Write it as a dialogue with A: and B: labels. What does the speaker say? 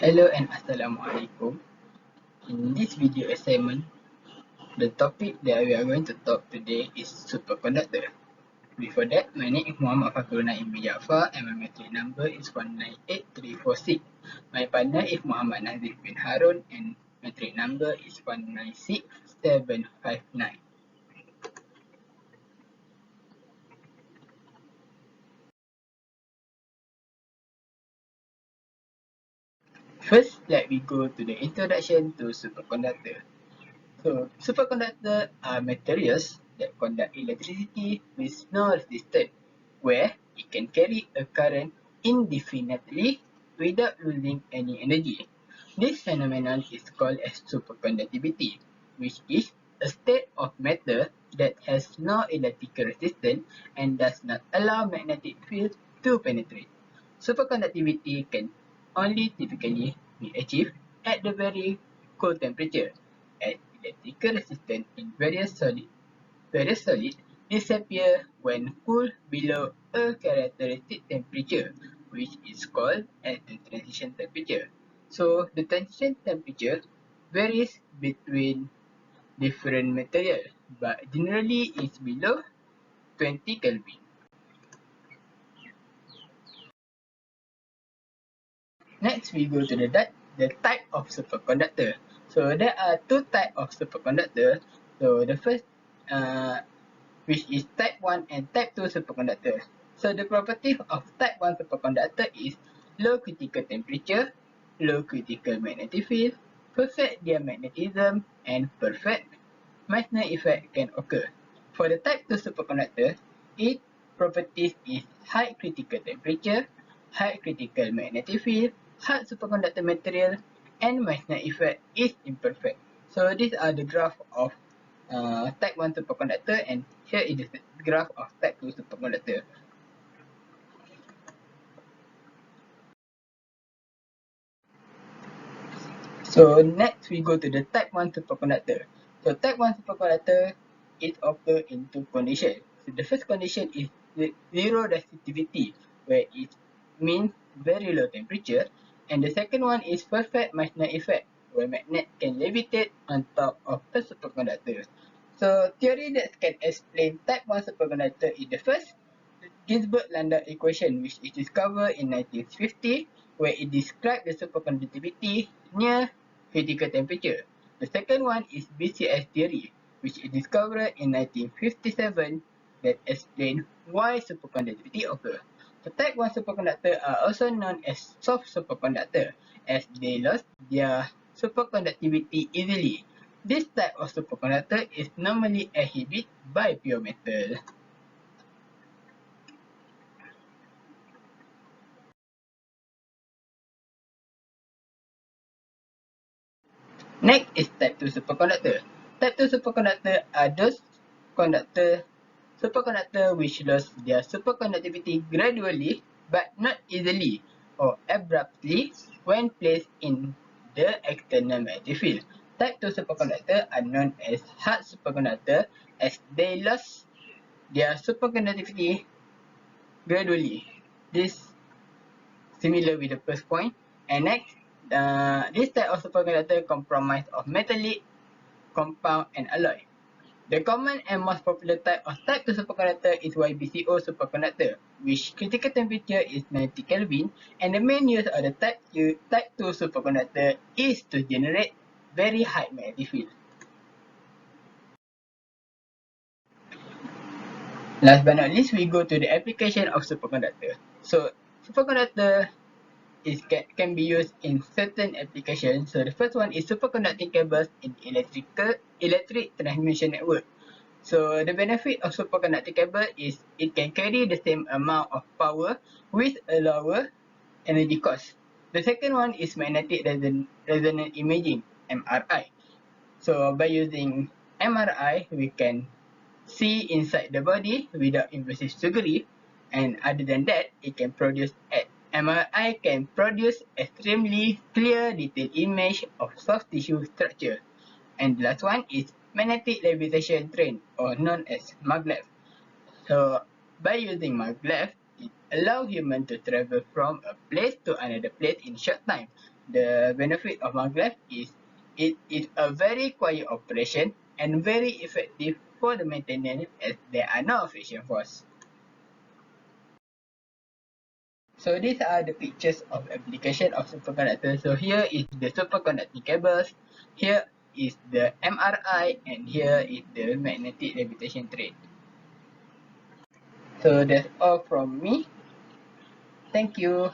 A: Hello and Assalamualaikum. In this video assignment, the topic that we are going to talk today is superconductor. Before that, my name is Muhammad Fakhrul Naim bin Jaafar and my metric number is 198346. My partner is Muhammad Nazif bin Harun and metric number is 196759. First, let me go to the introduction to superconductor. So, superconductor are materials that conduct electricity with no resistance, where it can carry a current indefinitely without losing any energy. This phenomenon is called as superconductivity, which is a state of matter that has no electrical resistance and does not allow magnetic field to penetrate. Superconductivity can only typically be achieved at the very cold temperature, as electrical resistance in various solid disappear when cooled below a characteristic temperature, which is called as the transition temperature. So the transition temperature varies between different materials, but generally is below 20 Kelvin. Next, we go to the type of superconductor. So there are two types of superconductor. So the first, which is type 1 and type 2 superconductor. So the property of type 1 superconductor is low critical temperature, low critical magnetic field, perfect diamagnetism, and perfect Meissner effect can occur. For the type 2 superconductor, its properties is high critical temperature, high critical magnetic field, hard superconductor material, and Meissner effect is imperfect. So these are the graph of type 1 superconductor, and here is the graph of type 2 superconductor. So next we go to the type 1 superconductor. So type 1 superconductor is occur in two conditions. So the first condition is the zero resistivity, where it means very low temperature, and the second one is perfect Meissner effect, where magnet can levitate on top of a superconductor. So theory that can explain type 1 superconductor is the first Ginzburg-Landau equation, which is discovered in 1950, where it described the superconductivity near critical temperature. The second one is BCS theory, which is discovered in 1957, that explains why superconductivity occurs. The type 1 superconductor are also known as soft superconductor, as they lost their superconductivity easily. This type of superconductor is normally inhibited by pure metal. Next is type 2 superconductor. Type 2 superconductor are those superconductor which lose their superconductivity gradually but not easily or abruptly when placed in the external magnetic field. Type 2 superconductor are known as hard superconductor, as they lose their superconductivity gradually. This similar with the first point. And next, this type of superconductor comprise of metallic, compound, and alloy. The common and most popular type of type 2 superconductor is YBCO superconductor, which critical temperature is 90 Kelvin, and the main use of the type 2 superconductor is to generate very high magnetic field. Last but not least, we go to the application of superconductor. So, superconductor can be used in certain applications. So the first one is superconducting cables in electric transmission network. So the benefit of superconducting cable is it can carry the same amount of power with a lower energy cost. The second one is magnetic resonance imaging, MRI. So by using MRI, we can see inside the body without invasive surgery, and other than that, MRI can produce extremely clear detailed image of soft tissue structure. And the last one is magnetic levitation train, or known as maglev. So by using maglev, it allows humans to travel from a place to another place in short time. The benefit of maglev is it is a very quiet operation and very effective for the maintenance as there are no friction force. So these are the pictures of application of superconductor. So here is the superconducting cables, here is the MRI, and here is the magnetic levitation thread. So that's all from me. Thank you.